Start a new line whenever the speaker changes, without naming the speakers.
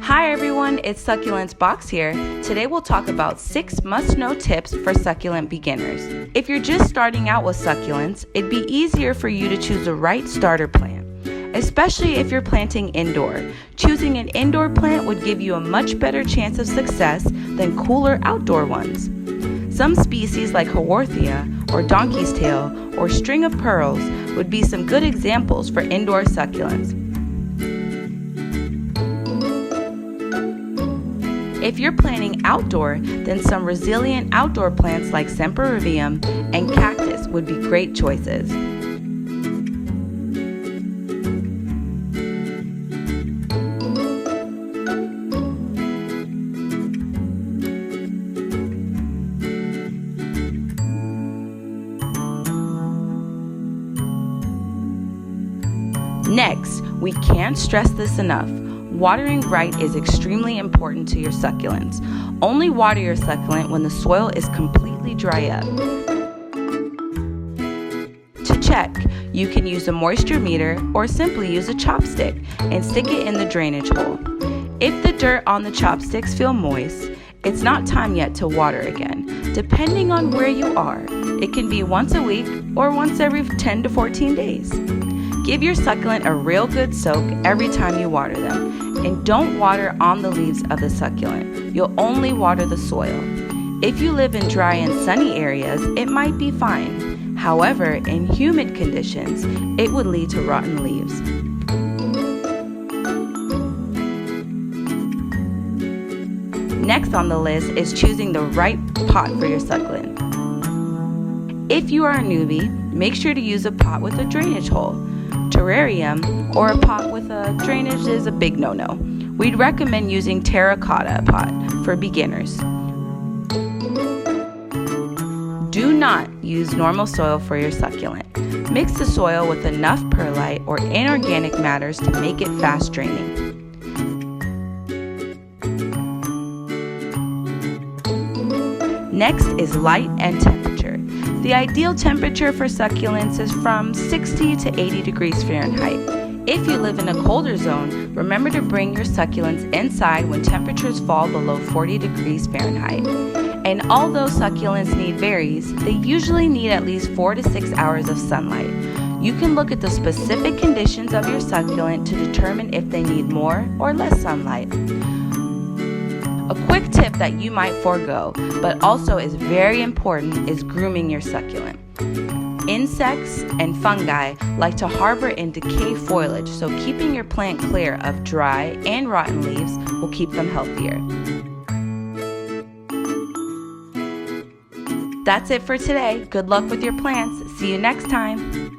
Hi everyone, it's Succulents Box here. Today we'll talk about 6 must-know tips for succulent beginners. If you're just starting out with succulents, it'd be easier for you to choose the right starter plant. Especially if you're planting indoor. Choosing an indoor plant would give you a much better chance of success than cooler outdoor ones. Some species like Haworthia or donkey's tail or string of pearls would be some good examples for indoor succulents. If you're planting outdoor, then some resilient outdoor plants like Sempervium and cactus would be great choices. Next, we can't stress this enough. Watering right is extremely important to your succulents. Only water your succulent when the soil is completely dry up. To check, you can use a moisture meter or simply use a chopstick and stick it in the drainage hole. If the dirt on the chopsticks feel moist, it's not time yet to water again. Depending on where you are, it can be once a week or once every 10 to 14 days. Give your succulent a real good soak every time you water them. And don't water on the leaves of the succulent. You'll only water the soil. If you live in dry and sunny areas, it might be fine. However, in humid conditions, it would lead to rotten leaves. Next on the list is choosing the right pot for your succulent. If you are a newbie, make sure to use a pot with a drainage hole. Terrarium or a pot with a drainage is a big no-no. We'd recommend using terracotta pot for beginners. Do not use normal soil for your succulent. Mix the soil with enough perlite or inorganic matters to make it fast draining. Next is light and temperature. The ideal temperature for succulents is from 60 to 80 degrees Fahrenheit. If you live in a colder zone, remember to bring your succulents inside when temperatures fall below 40 degrees Fahrenheit. And although succulents need berries, they usually need at least 4 to 6 hours of sunlight. You can look at the specific conditions of your succulent to determine if they need more or less sunlight. A quick tip that you might forego, but also is very important, is grooming your succulent. Insects and fungi like to harbor and decay foliage, so keeping your plant clear of dry and rotten leaves will keep them healthier. That's it for today. Good luck with your plants. See you next time.